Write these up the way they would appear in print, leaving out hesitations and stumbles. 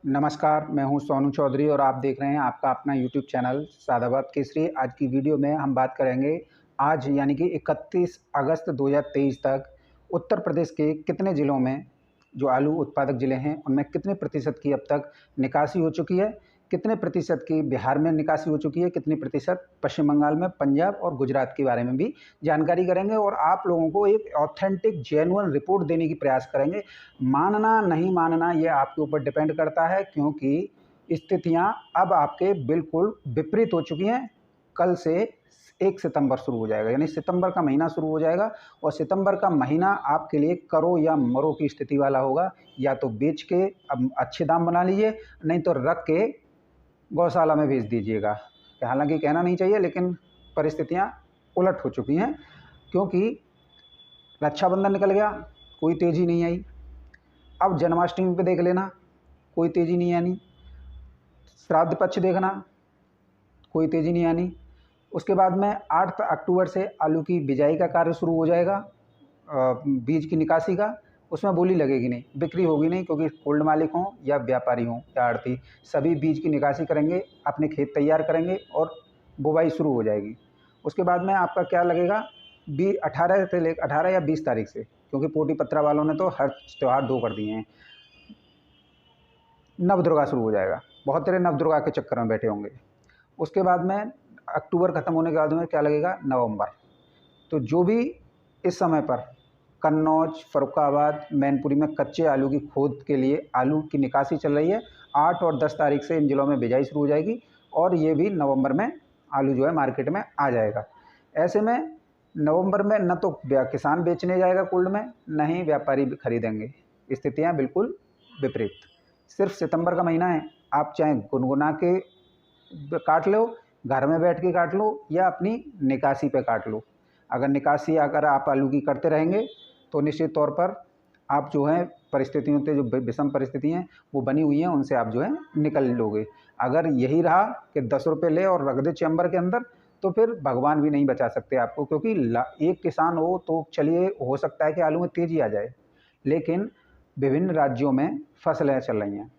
नमस्कार, मैं हूं सोनू चौधरी और आप देख रहे हैं आपका अपना यूट्यूब चैनल सादाबाद केसरी। आज की वीडियो में हम बात करेंगे आज यानी कि 31 अगस्त 2023 तक उत्तर प्रदेश के कितने ज़िलों में जो आलू उत्पादक ज़िले हैं उनमें कितने प्रतिशत की अब तक निकासी हो चुकी है, कितने प्रतिशत की बिहार में निकासी हो चुकी है, कितनी प्रतिशत पश्चिम बंगाल में, पंजाब और गुजरात के बारे में भी जानकारी करेंगे और आप लोगों को एक ऑथेंटिक जेन्युइन रिपोर्ट देने की प्रयास करेंगे। मानना नहीं मानना ये आपके ऊपर डिपेंड करता है, क्योंकि स्थितियां अब आपके बिल्कुल विपरीत हो चुकी हैं। कल से 1 सितंबर शुरू हो जाएगा, यानी सितंबर का महीना शुरू हो जाएगा और सितंबर का महीना आपके लिए करो या मरो की स्थिति वाला होगा। या तो बेच के अब अच्छे दाम बना लीजिए, नहीं तो रख के गौशाला में भेज दीजिएगा। हालांकि कहना नहीं चाहिए, लेकिन परिस्थितियां उलट हो चुकी हैं, क्योंकि रक्षाबंधन निकल गया, कोई तेज़ी नहीं आई। अब जन्माष्टमी पे देख लेना, कोई तेज़ी नहीं आनी। श्राद्ध पक्ष देखना, कोई तेज़ी नहीं आनी। उसके बाद में 8 अक्टूबर से आलू की बिजाई का कार्य शुरू हो जाएगा, बीज की निकासी का। उसमें बोली लगेगी नहीं, बिक्री होगी नहीं, क्योंकि कोल्ड मालिक हों या व्यापारी हों या आड़ती, सभी बीज की निकासी करेंगे, अपने खेत तैयार करेंगे और बुवाई शुरू हो जाएगी। उसके बाद में आपका क्या लगेगा, 18 या 20 तारीख से, क्योंकि पोटी पत्रा वालों ने तो हर त्यौहार 2 कर दिए हैं। नवदुर्गा शुरू हो जाएगा, बहुत तेरे नवदुर्गा के चक्कर में बैठे होंगे। उसके बाद में अक्टूबर ख़त्म होने के बाद में क्या लगेगा, नवंबर। तो जो भी इस समय पर कन्नौज, फर्रुखाबाद, मैनपुरी में कच्चे आलू की खोद के लिए आलू की निकासी चल रही है, 8 और 10 तारीख से इन जिलों में बिजाई शुरू हो जाएगी और ये भी नवंबर में आलू जो है मार्केट में आ जाएगा। ऐसे में नवंबर में न तो किसान बेचने जाएगा कोल्ड में, न ही व्यापारी खरीदेंगे। स्थितियाँ बिल्कुल विपरीत। सिर्फ सितंबर का महीना है, आप चाहे गुनगुना के काट लो, घर में बैठ के काट लो या अपनी निकासी पे काट लो। अगर आप आलू की करते रहेंगे तो निश्चित तौर पर आप जो है परिस्थितियों से, जो विषम परिस्थिति हैं वो बनी हुई हैं, उनसे आप जो है निकल लोगे। अगर यही रहा कि 10 रुपये ले और रख दे चैम्बर के अंदर, तो फिर भगवान भी नहीं बचा सकते आपको, क्योंकि एक किसान हो तो चलिए हो सकता है कि आलू में तेज़ी आ जाए, लेकिन विभिन्न राज्यों में फसलें चल रही हैं।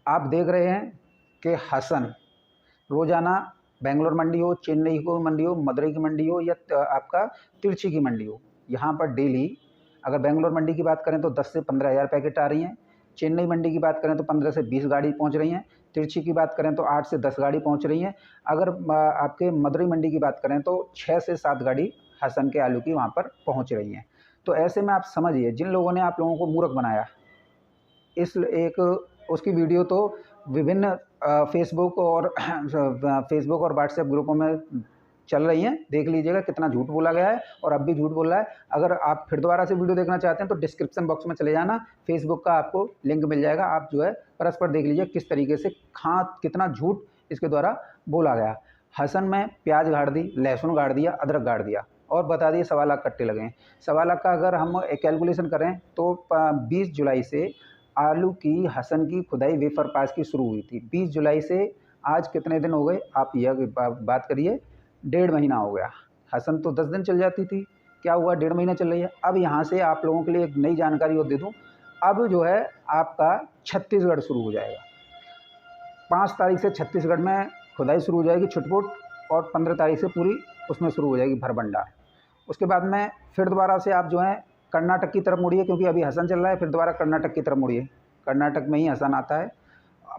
आप देख रहे हैं कि हसन रोज़ाना बेंगलोर मंडी हो, चेन्नई की मंडी हो, मदुरई की मंडी हो या आपका तिरछी की मंडी हो, यहाँ पर डेली अगर बेंगलोर मंडी की बात करें तो 10 से 15 हज़ार पैकेट आ रही हैं। चेन्नई मंडी की बात करें तो 15 से 20 गाड़ी पहुँच रही हैं। तिरछी की बात करें तो 8 से 10 गाड़ी पहुँच रही हैं। अगर आपके मदुरई मंडी की बात करें तो 6 से 7 गाड़ी हसन के आलू की वहाँ पर पहुँच रही हैं। तो ऐसे में आप समझिए, जिन लोगों ने आप लोगों को मूर्ख बनाया, इस एक उसकी वीडियो तो विभिन्न फेसबुक और व्हाट्सएप ग्रुपों में चल रही हैं। देख लीजिएगा कितना झूठ बोला गया है और अब भी झूठ बोल रहा है। अगर आप फिर दोबारा से वीडियो देखना चाहते हैं तो डिस्क्रिप्शन बॉक्स में चले जाना, फेसबुक का आपको लिंक मिल जाएगा। आप जो है परस्पर देख लीजिए किस तरीके से कितना झूठ इसके द्वारा बोला गया। हसन में प्याज गाड़ दी, लहसुन गाड़ दिया, अदरक गाड़ दिया और बता दिए 1.25 लाख कट्टे लगे हैं। 1.25 लाख का अगर हम कैलकुलेशन करें तो 20 जुलाई से आलू की हसन की खुदाई वेफर पास की शुरू हुई थी। 20 जुलाई से आज कितने दिन हो गए, आप यह बात करिए, 1.5 महीना हो गया। हसन तो 10 दिन चल जाती थी, क्या हुआ, 1.5 महीना चल रही है। अब यहाँ से आप लोगों के लिए एक नई जानकारी और दे दूँ, अब जो है आपका छत्तीसगढ़ शुरू हो जाएगा। 5 तारीख से छत्तीसगढ़ में खुदाई शुरू हो जाएगी छुटपुट, और 15 तारीख से पूरी उसमें शुरू हो जाएगी भरभंडार। उसके बाद में फिर दोबारा से आप जो है कर्नाटक की तरफ मुड़िए, क्योंकि अभी हसन चल रहा है, फिर दोबारा कर्नाटक की तरफ मुड़िए, कर्नाटक में ही हसन आता है।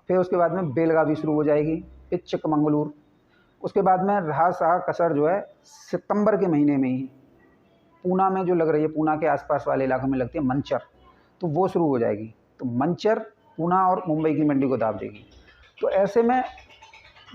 फिर उसके बाद में बेलगावी शुरू हो जाएगी, फिर चिकमंगलूर। उसके बाद में रहा सहा कसर जो है सितंबर के महीने में ही पूना में जो लग रही है, पूना के आसपास वाले इलाकों में लगती है मंचर, तो वो शुरू हो जाएगी। तो मंचर पूना और मुंबई की मंडी को दाब देगी। तो ऐसे में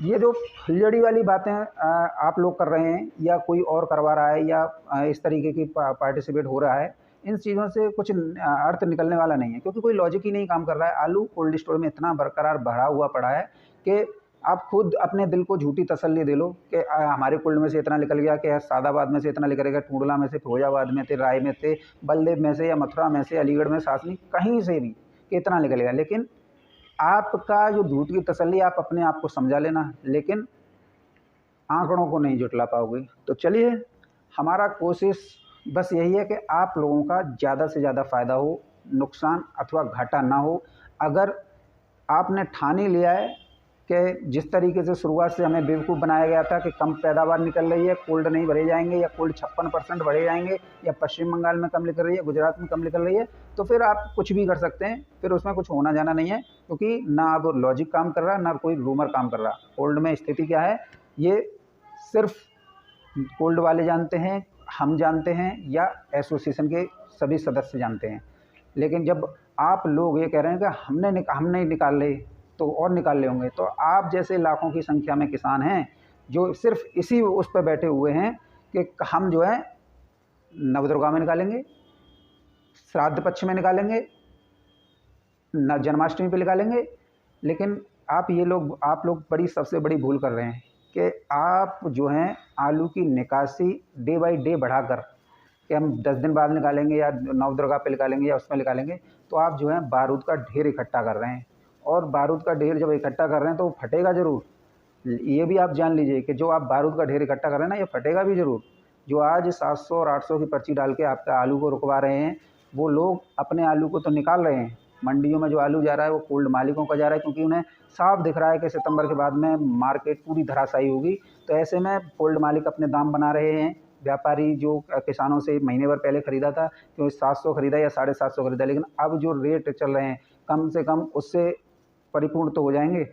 ये जो फुलझड़ी वाली बातें आप लोग कर रहे हैं या कोई और करवा रहा है या इस तरीके की पार्टिसिपेट हो रहा है, इन चीज़ों से कुछ अर्थ निकलने वाला नहीं है, क्योंकि कोई लॉजिक ही नहीं काम कर रहा है। आलू कोल्ड स्टोर में इतना बरकरार भरा हुआ पड़ा है कि आप खुद अपने दिल को झूठी तसल्ली दे लो कि हमारे कुल्ड में से इतना निकल गया, कि सादाबाद में से इतना निकल गया, टूडला में से, फिरोजाबाद में थे, राय में थे, बलदेव में से या मथुरा में से, अलीगढ़ में, सासनी, कहीं से भी कि इतना निकल गया। लेकिन आपका जो झूठ की तसल्ली, आप अपने आप को समझा लेना, लेकिन आंकड़ों को नहीं जुटला पाओगे। तो चलिए, हमारा कोशिश बस यही है कि आप लोगों का ज़्यादा से ज़्यादा फ़ायदा हो, नुकसान अथवा घाटा ना हो। अगर आपने ठान ही लिया है कि जिस तरीके से शुरुआत से हमें बेवकूफ़ बनाया गया था कि कम पैदावार निकल रही है, कोल्ड नहीं भरे जाएंगे, या कोल्ड 56% भरे जाएंगे, या पश्चिम बंगाल में कम निकल रही है, गुजरात में कम निकल रही है, तो फिर आप कुछ भी कर सकते हैं, फिर उसमें कुछ होना जाना नहीं है, क्योंकि ना अब लॉजिक काम कर रहा है, ना कोई रूमर काम कर रहा। कोल्ड में स्थिति क्या है, ये सिर्फ कोल्ड वाले जानते हैं, हम जानते हैं, या एसोसिएशन के सभी सदस्य जानते हैं। लेकिन जब आप लोग ये कह रहे हैं कि हम नहीं निकाल रहे तो और निकाल ले होंगे, तो आप जैसे लाखों की संख्या में किसान हैं जो सिर्फ इसी उस पर बैठे हुए हैं कि हम जो है नवदुर्गा में निकालेंगे, श्राद्ध पक्ष में निकालेंगे, जन्माष्टमी पे निकालेंगे। लेकिन आप लोग सबसे बड़ी भूल कर रहे हैं कि आप जो हैं आलू की निकासी डे बाई डे बढ़ाकर कि हम 10 दिन बाद निकालेंगे या नवदुर्गा पे निकालेंगे या उसमें निकालेंगे, तो आप जो है बारूद का ढेर इकट्ठा कर रहे हैं। और बारूद का ढेर जब इकट्ठा कर रहे हैं तो वो फटेगा ज़रूर। ये भी आप जान लीजिए कि जो आप बारूद का ढेर इकट्ठा कर रहे हैं ना, ये फटेगा भी ज़रूर। जो आज 700 और 800 की पर्ची डाल के आपका आलू को रुकवा रहे हैं, वो लोग अपने आलू को तो निकाल रहे हैं। मंडियों में जो आलू जा रहा है वो कोल्ड मालिकों का जा रहा है, क्योंकि उन्हें साफ दिख रहा है कि सितंबर के बाद में मार्केट पूरी धराशायी होगी। तो ऐसे में कोल्ड मालिक अपने दाम बना रहे हैं। व्यापारी जो किसानों से महीने भर पहले ख़रीदा था, क्योंकि 700 ख़रीदा या 750 ख़रीदा, लेकिन अब जो रेट चल रहे हैं कम से कम उससे परिपूर्ण तो हो जाएंगे।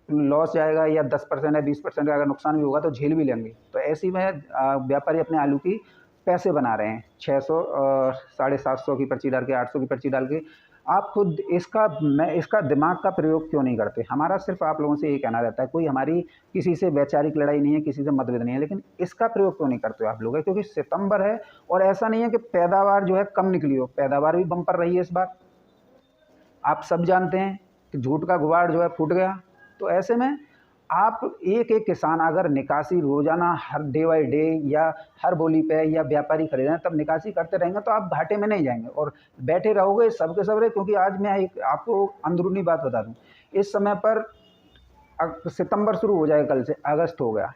लॉस जाएगा या 10% या 20% का अगर नुकसान भी होगा तो झेल भी लेंगे। तो ऐसी में व्यापारी अपने आलू की पैसे बना रहे हैं 600 750 की पर्ची डाल के, 800 की पर्ची डाल के। आप खुद इसका दिमाग का प्रयोग क्यों नहीं करते? हमारा सिर्फ आप लोगों से ये कहना रहता है, कोई हमारी किसी से वैचारिक लड़ाई नहीं है, किसी से मतभेद नहीं है, लेकिन इसका प्रयोग क्यों नहीं करते आप लोग? क्योंकि सितंबर है और ऐसा नहीं है कि पैदावार जो है कम निकली हो, पैदावार भी बम्पर रही है इस बार। आप सब जानते हैं कि झूठ का गुबार जो है फूट गया। तो ऐसे में आप एक किसान अगर निकासी रोज़ाना हर डे बाई डे या हर बोली पे या व्यापारी खरीद रहे हैं तब निकासी करते रहेंगे तो आप घाटे में नहीं जाएंगे और बैठे रहोगे सब के सब रहे। क्योंकि आज मैं एक आपको अंदरूनी बात बता दूं, इस समय पर सितंबर शुरू हो जाएगा, कल से अगस्त हो गया,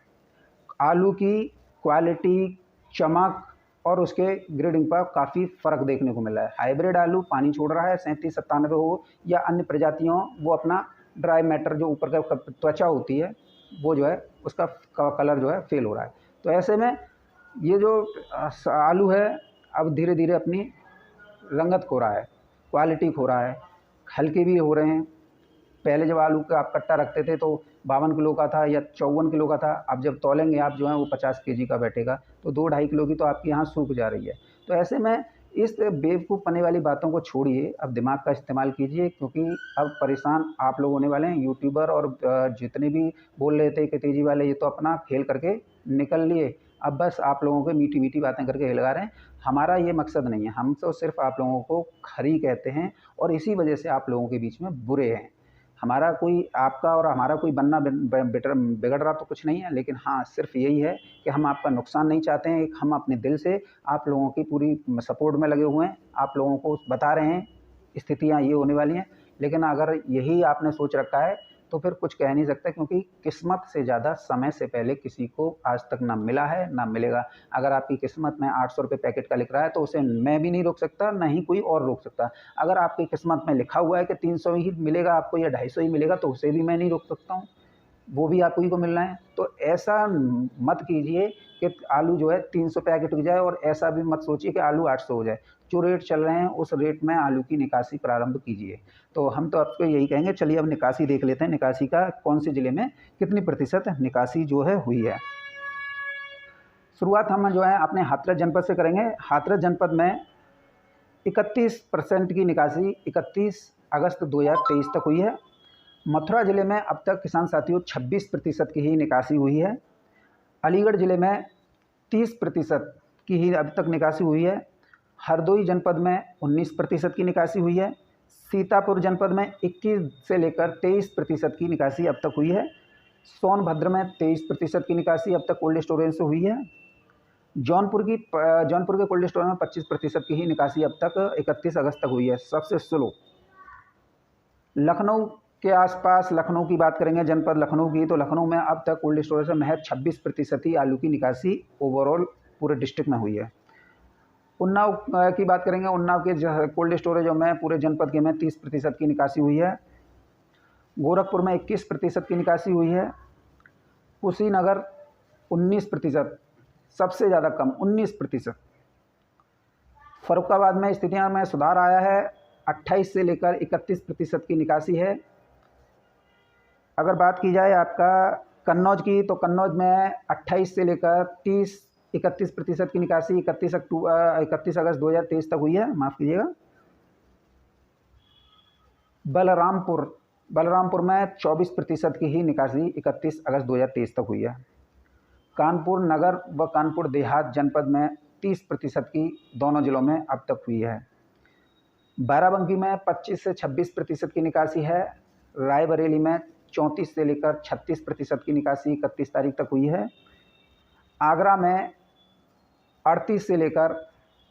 आलू की क्वालिटी, चमक और उसके ग्रेडिंग पर काफ़ी फ़र्क देखने को मिल रहा है। हाइब्रिड आलू पानी छोड़ रहा है 37-97 हो, या अन्य प्रजातियों वो अपना ड्राई मैटर जो ऊपर का त्वचा होती है वो जो है उसका कलर जो है फेल हो रहा है। तो ऐसे में ये जो आलू है अब धीरे धीरे अपनी रंगत खो रहा है, क्वालिटी खो रहा है, हल्के भी हो रहे हैं। पहले जब आलू का आप कट्टा रखते थे तो 52 किलो का था या 54 किलो का था, अब जब तौलेंगे आप जो है वो 50 केजी का बैठेगा, तो 2-2.5 किलो की तो आपके यहाँ सूख जा रही है। तो ऐसे में इस बेवकूफ़ बनने वाली बातों को छोड़िए, अब दिमाग का इस्तेमाल कीजिए, क्योंकि अब परेशान आप लोग होने वाले हैं। यूट्यूबर और जितने भी बोल रहे थे कि तेज़ी वाले, ये तो अपना खेल करके निकल लिए, अब बस आप लोगों को मीठी मीठी बातें करके हिलगा रहे हैं। हमारा ये मकसद नहीं है, हम तो सिर्फ आप लोगों को खरी कहते हैं और इसी वजह से आप लोगों के बीच में बुरे हैं। हमारा कोई आपका और हमारा कोई बनना बिगड़ रहा तो कुछ नहीं है, लेकिन हाँ सिर्फ यही है कि हम आपका नुकसान नहीं चाहते हैं। हम अपने दिल से आप लोगों की पूरी सपोर्ट में लगे हुए हैं, आप लोगों को बता रहे हैं स्थितियाँ ये होने वाली हैं। लेकिन अगर यही आपने सोच रखा है तो फिर कुछ कह नहीं सकता, क्योंकि किस्मत से ज़्यादा समय से पहले किसी को आज तक ना मिला है ना मिलेगा। अगर आपकी किस्मत में 800 रुपये पैकेट का लिख रहा है तो उसे मैं भी नहीं रोक सकता, ना ही कोई और रोक सकता। अगर आपकी किस्मत में लिखा हुआ है कि 300 ही मिलेगा आपको या 250 ही मिलेगा, तो उसे भी मैं नहीं रोक सकता हूँ, वो भी आप ही को मिलना है। तो ऐसा मत कीजिए कि आलू जो है 300 पैकेट बिक जाए, और ऐसा भी मत सोचिए कि आलू 800 हो जाए। जो रेट चल रहे हैं उस रेट में आलू की निकासी प्रारंभ कीजिए। तो हम तो आपको यही कहेंगे, चलिए अब निकासी देख लेते हैं, निकासी का कौन से ज़िले में कितनी प्रतिशत निकासी जो है हुई है। शुरुआत हम जो है अपने हाथरस जनपद से करेंगे। हाथरस जनपद में 31% की निकासी 31 अगस्त 2023 तक हुई है। मथुरा ज़िले में अब तक किसान साथियों 26% की ही निकासी हुई है। अलीगढ़ ज़िले में 30% की ही अब तक निकासी हुई है। हरदोई जनपद में 19% की निकासी हुई है। सीतापुर जनपद में 21 से लेकर 23% की निकासी अब तक हुई है। सोनभद्र में 23% की निकासी अब तक कोल्ड स्टोरेज से हुई है। जौनपुर के कोल्ड स्टोरेज में 25% की ही निकासी अब तक 31 अगस्त तक हुई है, सबसे स्लो। लखनऊ के आसपास, लखनऊ की बात करेंगे, जनपद लखनऊ की, तो लखनऊ में अब तक कोल्ड स्टोरेज से महज 26% ही आलू की निकासी ओवरऑल पूरे डिस्ट्रिक्ट में हुई है। उन्नाव की बात करेंगे, उन्नाव के कोल्ड स्टोरेजों में पूरे जनपद के में 30% की निकासी हुई है। गोरखपुर में 21% की निकासी हुई है। कुशीनगर 19%, सबसे ज़्यादा कम 19%। फर्रुखाबाद में स्थितियां में सुधार आया है, 28 से लेकर 31% की निकासी है। अगर बात की जाए आपका कन्नौज की, तो कन्नौज में 28 से लेकर 31% की निकासी 31 अगस्त 2023 तक हुई है, माफ़ कीजिएगा। बलरामपुर में 24% की ही निकासी 31 अगस्त 2023 तक हुई है। कानपुर नगर व कानपुर देहात जनपद में 30% की दोनों जिलों में अब तक हुई है। बाराबंकी में 25 से 26% की निकासी है। रायबरेली में 34 से लेकर 36% की निकासी 31 तारीख तक हुई है। आगरा में 38 से लेकर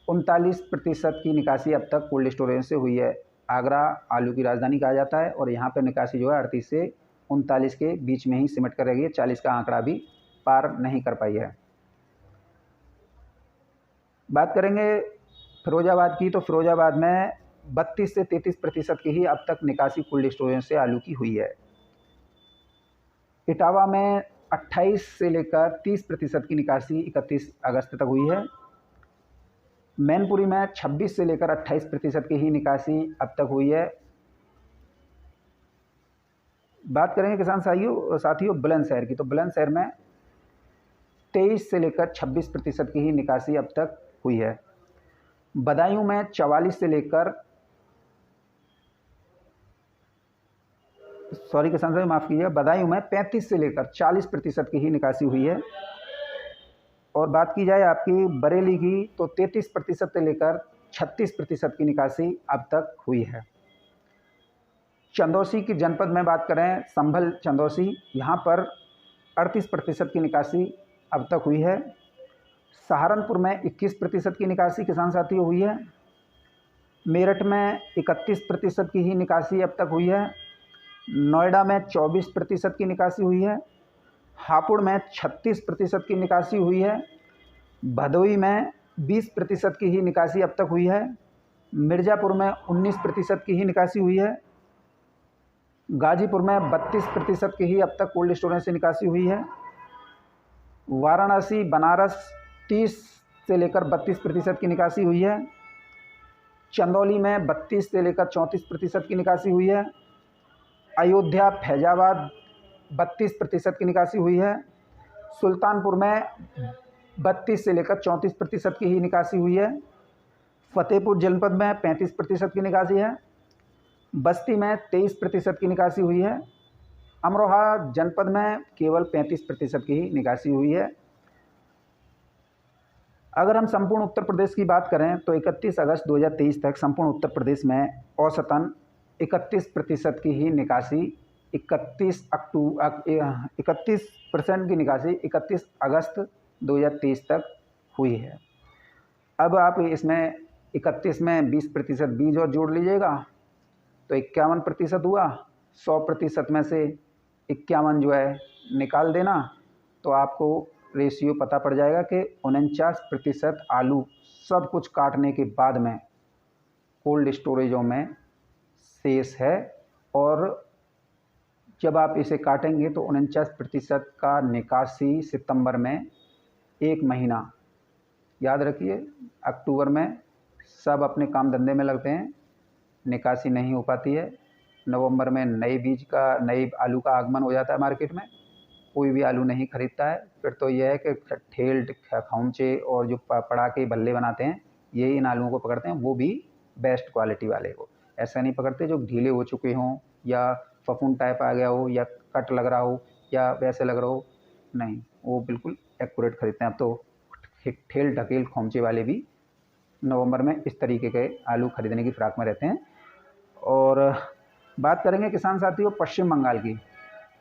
39% की निकासी अब तक कोल्ड स्टोरेज से हुई है। आगरा आलू की राजधानी कहा जाता है और यहाँ पर निकासी जो है 38 से 39 के बीच में ही सिमट कर रह गई है, 40 का आंकड़ा भी पार नहीं कर पाई है। बात करेंगे फिरोजाबाद की, तो फिरोजाबाद में 32 से 33% की ही अब तक निकासी कोल्ड स्टोरेज से आलू की हुई है। इटावा में 28 से लेकर 30% की निकासी 31 अगस्त तक हुई है। मैनपुरी में 26 से लेकर 28% की ही निकासी अब तक हुई है। बात करेंगे किसान साथियों बुलंदशहर की, तो बुलंदशहर में 23 से लेकर 26% की ही निकासी अब तक हुई है। बदायूं में 44 से लेकर किसान साथियों माफ़ कीजिएगा, बदायूं में 35 से लेकर 40% की ही निकासी हुई है। और बात की जाए आपकी बरेली की, तो 33% से लेकर 36% की निकासी अब तक हुई है। चंदौसी की जनपद में बात करें, संभल चंदौसी, यहाँ पर 38% की निकासी अब तक हुई है। सहारनपुर में 21% की निकासी किसान साथियों हुई है। मेरठ में 31% की ही निकासी अब तक हुई है। नोएडा में 24% की निकासी हुई है। हापुड़ में 36% की निकासी हुई है। भदोई में 20% की ही निकासी अब तक हुई है। मिर्ज़ापुर में 19% की ही निकासी हुई है। गाजीपुर में 32% की ही अब तक कोल्ड स्टोरेज से निकासी हुई है। वाराणसी बनारस 30 से लेकर 32% की निकासी हुई है। चंदौली में 32 से लेकर 34% की निकासी हुई है। अयोध्या फैजाबाद 32% की निकासी हुई है। सुल्तानपुर में 32 से लेकर 34% की ही निकासी हुई है। फतेहपुर जनपद में 35% की निकासी है। बस्ती में 23% की निकासी हुई है। अमरोहा जनपद में केवल 35% की ही निकासी हुई है। अगर हम संपूर्ण उत्तर प्रदेश की बात करें, तो 31 अगस्त 2023 तक संपूर्ण उत्तर प्रदेश में औसतन 31% की ही निकासी 31% की निकासी 31 अगस्त 2023 तक हुई है। अब आप इसमें 31 में 20% बीज और जोड़ लीजिएगा तो 51% हुआ। 100% में से 51 जो है निकाल देना, तो आपको रेशियो पता पड़ जाएगा कि 49% आलू सब कुछ काटने के बाद में कोल्ड स्टोरेजों में शेष है। और जब आप इसे काटेंगे तो 49% का निकासी सितंबर में 1 महीना, याद रखिए अक्टूबर में सब अपने काम धंधे में लगते हैं, निकासी नहीं हो पाती है। नवंबर में नए आलू का आगमन हो जाता है मार्केट में, कोई भी आलू नहीं खरीदता है। फिर तो यह है कि ठेल खौंचे और जो पड़ाके बल्ले बनाते हैं ये इन आलूओं को पकड़ते हैं, वो भी बेस्ट क्वालिटी वाले को। ऐसा नहीं पकड़ते जो ढीले हो चुके हों या फफूंद टाइप आ गया हो या कट लग रहा हो या वैसे लग रहा हो, नहीं, वो बिल्कुल एक्यूरेट खरीदते हैं। अब तो ठेल ढकेल खोमचे वाले भी नवंबर में इस तरीके के आलू खरीदने की फिराक में रहते हैं। और बात करेंगे किसान साथियों पश्चिम बंगाल की,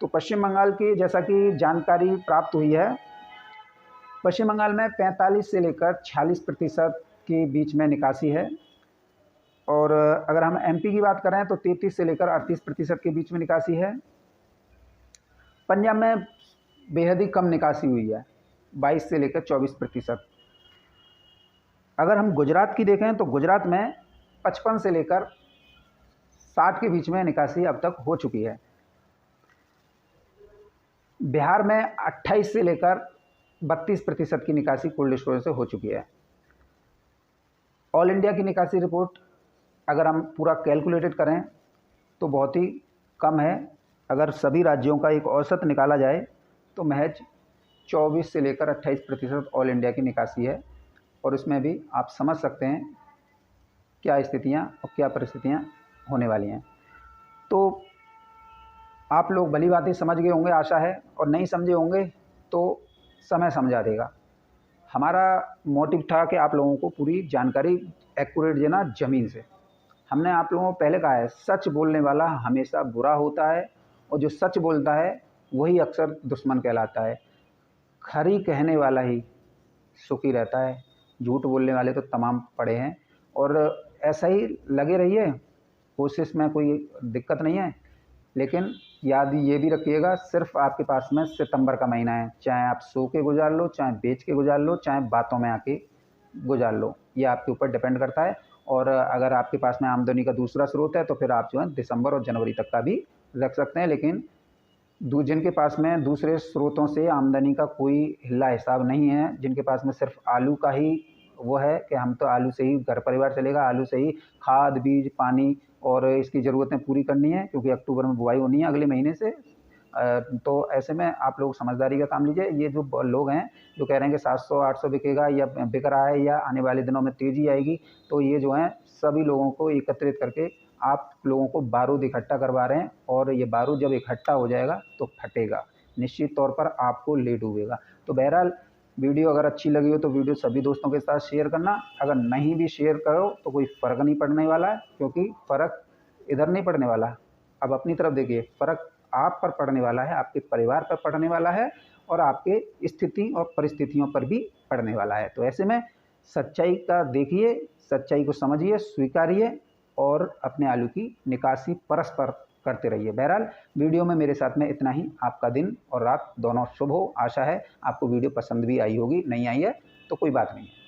तो पश्चिम बंगाल की जैसा कि जानकारी प्राप्त हुई है, पश्चिम बंगाल में 45 से लेकर 46% के बीच में निकासी है। और अगर हम एमपी की बात करें तो 33 से लेकर 38% के बीच में निकासी है। पंजाब में बेहद ही कम निकासी हुई है, 22 से लेकर 24%। अगर हम गुजरात की देखें तो गुजरात में 55 से लेकर 60 के बीच में निकासी अब तक हो चुकी है। बिहार में 28 से लेकर 32% की निकासी कोल्ड स्टोरेज से हो चुकी है। ऑल इंडिया की निकासी रिपोर्ट अगर हम पूरा कैलकुलेटेड करें तो बहुत ही कम है। अगर सभी राज्यों का एक औसत निकाला जाए तो महज 24 से लेकर 28% ऑल इंडिया की निकासी है। और इसमें भी आप समझ सकते हैं क्या स्थितियाँ और क्या परिस्थितियाँ होने वाली हैं। तो आप लोग भली बातें समझ गए होंगे आशा है, और नहीं समझे होंगे तो समय समझा देगा। हमारा मोटिव था कि आप लोगों को पूरी जानकारी एक्यूरेट देना ज़मीन से। हमने आप लोगों को पहले कहा है, सच बोलने वाला हमेशा बुरा होता है, और जो सच बोलता है वही अक्सर दुश्मन कहलाता है। खरी कहने वाला ही सुखी रहता है, झूठ बोलने वाले तो तमाम पड़े हैं। और ऐसा ही लगे रहिए, कोशिश में कोई दिक्कत नहीं है। लेकिन याद ये भी रखिएगा, सिर्फ आपके पास में सितंबर का महीना है। चाहे आप सो के गुजार लो, चाहे बेच के गुजार लो, चाहे बातों में आके गुजार लो, ये आपके ऊपर डिपेंड करता है। और अगर आपके पास में आमदनी का दूसरा स्रोत है तो फिर आप जो है दिसंबर और जनवरी तक का भी रख सकते हैं। लेकिन जिनके पास में दूसरे स्रोतों से आमदनी का कोई हिला हिसाब नहीं है, जिनके पास में सिर्फ आलू का ही वो है कि हम तो आलू से ही घर परिवार चलेगा, आलू से ही खाद बीज पानी और इसकी ज़रूरतें पूरी करनी है, क्योंकि अक्टूबर में बुआई होनी है अगले महीने से। तो ऐसे में आप लोग समझदारी का काम लीजिए। ये जो लोग हैं जो कह रहे हैं कि 700-800 बिकेगा या बिक रहा है या आने वाले दिनों में तेज़ी आएगी, तो ये जो है सभी लोगों को एकत्रित करके आप लोगों को बारूद इकट्ठा करवा रहे हैं। और ये बारूद जब इकट्ठा हो जाएगा तो फटेगा, निश्चित तौर पर आपको ले डूबेगा। तो बहरहाल वीडियो अगर अच्छी लगी हो तो वीडियो सभी दोस्तों के साथ शेयर करना। अगर नहीं भी शेयर करो तो कोई फ़र्क नहीं पड़ने वाला है, क्योंकि फ़र्क इधर नहीं पड़ने वाला। अब अपनी तरफ देखिए, फ़र्क आप पर पड़ने वाला है, आपके परिवार पर पड़ने वाला है, और आपके स्थिति और परिस्थितियों पर भी पड़ने वाला है। तो ऐसे में सच्चाई का देखिए, सच्चाई को समझिए, स्वीकारिए और अपने आलू की निकासी परस्पर करते रहिए। बहरहाल वीडियो में मेरे साथ में इतना ही। आपका दिन और रात दोनों शुभ हो। आशा है आपको वीडियो पसंद भी आई होगी, नहीं आई है तो कोई बात नहीं है।